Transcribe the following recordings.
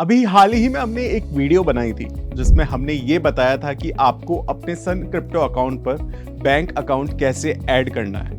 अभी हाल ही में हमने एक वीडियो बनाई थी जिसमें हमने ये बताया था कि आपको अपने सन क्रिप्टो अकाउंट पर बैंक अकाउंट कैसे ऐड करना है।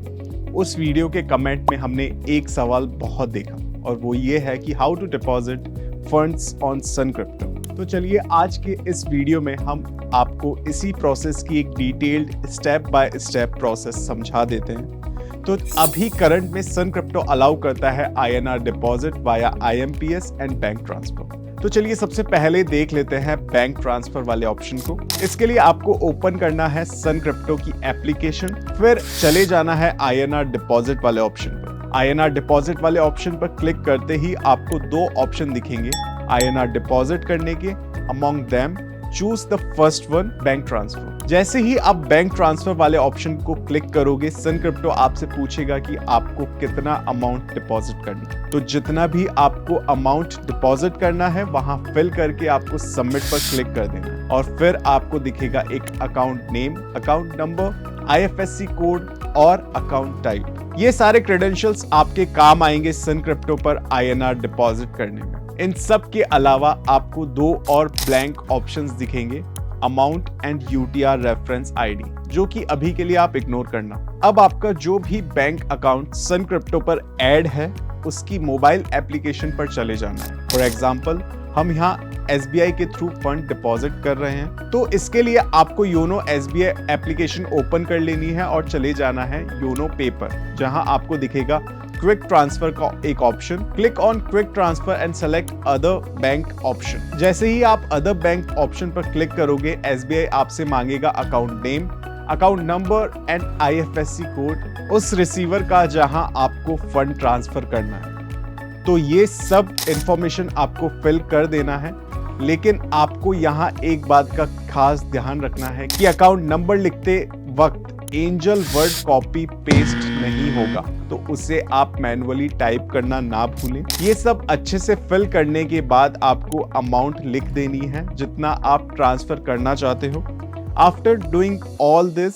उस वीडियो के कमेंट में हमने एक सवाल बहुत देखा और वो ये है कि how to deposit funds on Sun Crypto. तो चलिए आज के इस वीडियो में हम आपको इसी प्रोसेस की एक detailed step by step process समझा देते हैं। तो अभी करंट में सन क्रिप्टो अलाउ करता है INR deposit via IMPS and bank transfer. तो चलिए सबसे पहले देख लेते हैं बैंक ट्रांसफर वाले ऑप्शन को। इसके लिए आपको ओपन करना है सन क्रिप्टो की एप्लीकेशन, फिर चले जाना है INR डिपॉजिट वाले ऑप्शन पर। INR डिपॉजिट वाले ऑप्शन पर क्लिक करते ही आपको दो ऑप्शन दिखेंगे INR डिपॉजिट करने के। Among them choose the first one, bank transfer. जैसे ही आप बैंक ट्रांसफर वाले ऑप्शन को क्लिक करोगे, सन क्रिप्टो आपसे पूछेगा कि आपको कितना अमाउंट डिपॉजिट करना है। तो जितना भी आपको अमाउंट डिपॉजिट करना है वहां फिल करके आपको सबमिट पर क्लिक कर देना है और फिर आपको दिखेगा एक account name, account number, IFSC code और अकाउंट टाइप। ये सारे क्रेडेंशियल्स आपके काम आएंगे सन क्रिप्टो पर INR डिपॉजिट करने में। इन सब के अलावा आपको दो और ब्लैंक ऑप्शंस दिखेंगे, amount and UTR reference ID, जो कि अभी के लिए आप इग्नोर करना। अब आपका जो भी बैंक अकाउंट सन क्रिप्टो पर ऐड है उसकी मोबाइल एप्लीकेशन पर चले जाना है। फॉर एग्जांपल हम यहाँ SBI के थ्रू फंड डिपॉजिट कर रहे हैं, तो इसके लिए आपको योनो SBI एप्लीकेशन ओपन कर लेनी है और चले जाना है योनो पे पर, जहां आपको दिखेगा क्विक ट्रांसफर का एक option. Click on quick transfer and select other bank option. जैसे ही आप अदर बैंक ऑप्शन पर क्लिक करोगे, SBI आपसे मांगेगा account name, account number and IFSC code उस रिसीवर का जहां आपको फंड ट्रांसफर करना है। तो ये सब इंफॉर्मेशन आपको फिल कर देना है, लेकिन आपको यहाँ एक बात का खास ध्यान रखना है कि अकाउंट नंबर लिखते वक्त एंजल वर्ड कॉपी पेस्ट नहीं होगा, तो उसे आप मैन्युअली टाइप करना ना भूलें। ये सब अच्छे से फिल करने के बाद आपको अमाउंट लिख देनी है जितना आप ट्रांसफर करना चाहते हो। आफ्टर डूइंग ऑल दिस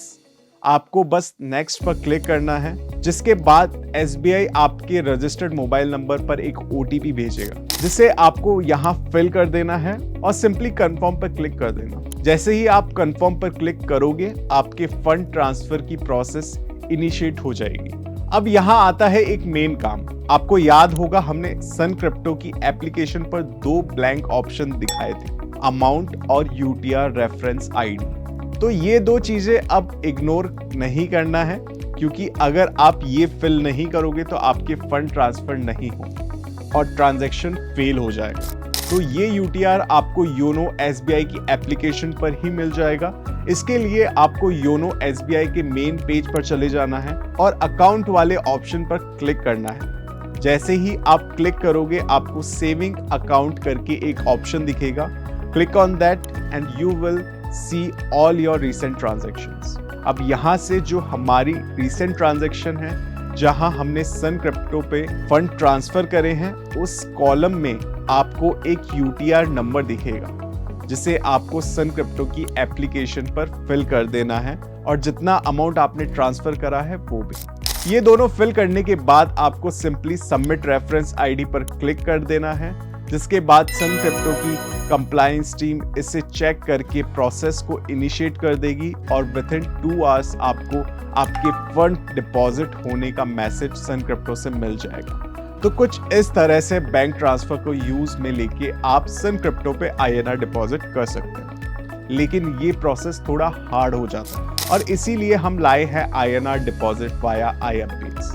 आपको बस नेक्स्ट पर क्लिक करना है, जिसके बाद SBI आपके रजिस्टर्ड मोबाइल नंबर पर एक OTP भेजेगा, जिसे आपको यहाँ फिल कर देना है और सिंपली कंफर्म पर क्लिक कर देना। जैसे ही आप कंफर्म पर क्लिक करोगे, आपके फंड ट्रांसफर की प्रोसेस इनिशिएट हो जाएगी। अब यहाँ आता है एक मेन काम। आपको याद होगा हमने सन क्रिप्टो की एप्लीकेशन पर दो ब्लैंक ऑप्शन दिखाए थे, अमाउंट और UTR रेफरेंस ID। तो ये दो चीजें अब इग्नोर नहीं करना है, क्योंकि अगर आप ये फिल नहीं करोगे तो आपके फंड ट्रांसफर नहीं हो और ट्रांजैक्शन फेल हो जाएगा। तो ये UTR आपको योनो SBI की एप्लीकेशन पर ही मिल जाएगा। इसके लिए आपको योनो SBI के मेन पेज पर चले जाना है और अकाउंट वाले ऑप्शन पर क्लिक करना है। जैसे ही आप क्लिक करोगे, आपको सेविंग अकाउंट करके एक ऑप्शन दिखेगा। Click on that and you will see all your recent transactions. अब यहाँ से जो हमारी रिसेंट ट्रांजैक्शन है, जहां हमने सन क्रिप्टो पे फंड ट्रांसफर करे हैं, उस कॉलम में आपको एक UTR नंबर दिखेगा, जिसे आपको सन क्रिप्टो की एप्लीकेशन पर फिल कर देना है और जितना अमाउंट आपने ट्रांसफर करा है वो भी। ये दोनों फिल करने के बाद आपको सिंपली सबमिट रेफरेंस ID पर क्लिक कर देना है, जिसके बाद सन क्रिप्टो की कंप्लायंस टीम इसे चेक करके प्रोसेस को इनिशिएट कर देगी और विथिन 2 आवर्स आपको आपके फंड डिपॉजिट होने का मैसेज सन क्रिप्टो से मिल जाएगा। तो कुछ इस तरह से बैंक ट्रांसफर को यूज में लेके आप सन क्रिप्टो पे INR डिपॉजिट कर सकते हैं, लेकिन ये प्रोसेस थोड़ा हार्ड हो जाता है और इसीलिए हम लाए हैं INR डिपॉजिट वाया IMPS।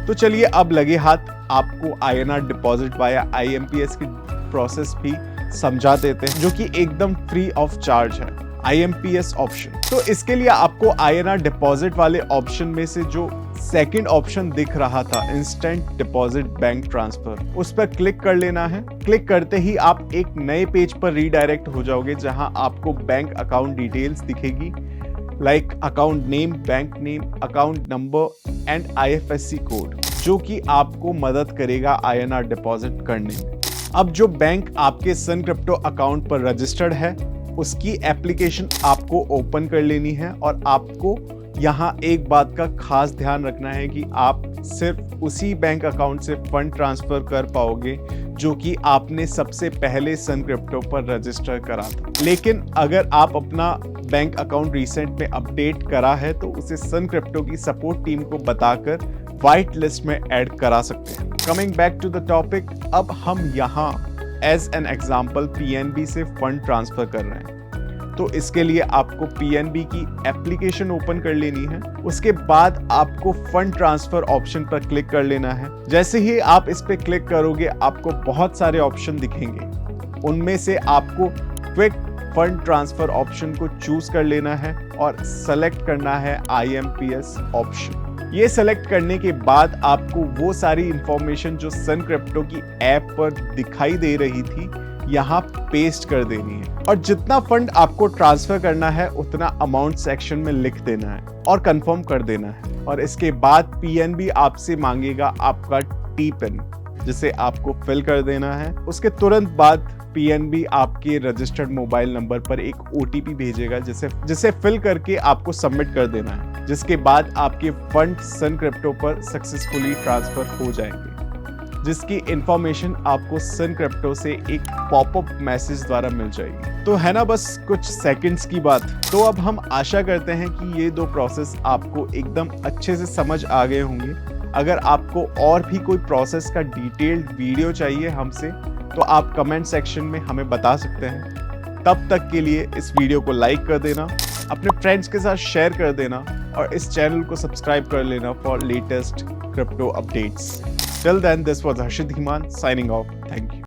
तो चलिए अब लगे हाथ आपको INR डिपॉजिट वाया IMPS की प्रोसेस भी समझा देते हैं, जो कि एकदम फ्री ऑफ चार्ज है। IMPS ऑप्शन, तो इसके लिए आपको INR डिपॉजिट वाले ऑप्शन में से जो सेकंड ऑप्शन दिख रहा था, इंस्टेंट डिपॉजिट बैंक ट्रांसफर, उस पर क्लिक कर लेना है। क्लिक करते ही आप एक नए पेज पर रीडायरेक्ट हो जाओगे, जहां आपको बैंक अकाउंट डिटेल्स दिखेगी, like account name, bank name, account number and IFSC code, जो कि आपको मदद करेगा INR डिपॉजिट करने में। अब जो बैंक आपके सन क्रिप्टो अकाउंट पर रजिस्टर्ड है, उसकी एप्लीकेशन आपको ओपन कर लेनी है और आपको यहाँ एक बात का खास ध्यान रखना है कि आप सिर्फ उसी बैंक अकाउंट से फंड ट्रांसफर कर पाओगे जो कि आपने सबसे पहले सन क्रिप्टो पर रजिस्टर करा था। लेकिन अगर आप अपना बैंक अकाउंट रिसेंट में अपडेट करा है तो उसे सन क्रिप्टो की सपोर्ट टीम को बताकर व्हाइट लिस्ट में ऐड करा सकते हैं। Coming back to the topic, अब हम यहाँ एज एन एग्जाम्पल पीएनबी से फंड ट्रांसफर कर रहे हैं। तो इसके लिए आपको पीएनबी की एप्लीकेशन ओपन कर लेनी है। उसके बाद आपको फंड ट्रांसफर ऑप्शन पर क्लिक कर लेना है। जैसे ही आप इस पे क्लिक करोगे आपको बहुत सारे ऑप्शन दिखेंगे। उनमें से आपको क्विक फंड ट्रांसफर ऑप्शन को चूज कर लेना है और सेलेक्ट करना है IMPS ऑप्शन। ये सेलेक्ट करने के बाद आपको वो सारी इंफॉर्मेशन जो सन क्रिप्टो की ऐप पर दिखाई दे रही थी यहाँ पेस्ट कर देनी है और जितना फंड आपको ट्रांसफर करना है उतना अमाउंट सेक्शन में लिख देना है और कंफर्म कर देना है। और इसके बाद पीएनबी आपसे मांगेगा आपका टी पिन, जिसे आपको फिल कर देना है। उसके तुरंत बाद पीएनबी आपके रजिस्टर्ड मोबाइल नंबर पर एक OTP भेजेगा जिसे फिल करके आपको सबमिट कर देना है, जिसके बाद आपके फंड सन क्रिप्टो पर सक्सेसफुली ट्रांसफर हो जाएंगे, जिसकी इंफॉर्मेशन आपको सन क्रिप्टो से एक पॉपअप मैसेज द्वारा मिल जाएगी। तो है ना बस कुछ सेकंड्स की बात। तो अब हम आशा करते हैं कि ये 2 प्रोसेस आपको एकदम अच्छे से समझ आ गए होंगे। अगर आपको और भी कोई प्रोसेस का डिटेल्ड वीडियो चाहिए हमसे तो आप कमेंट सेक्शन में हमें बता सकते हैं। तब तक के लिए इस वीडियो को लाइक कर देना, अपने फ्रेंड्स के साथ शेयर कर देना और इस चैनल को सब्सक्राइब कर लेना for latest crypto updates. Till then, this was Harshit Himan signing off. Thank you.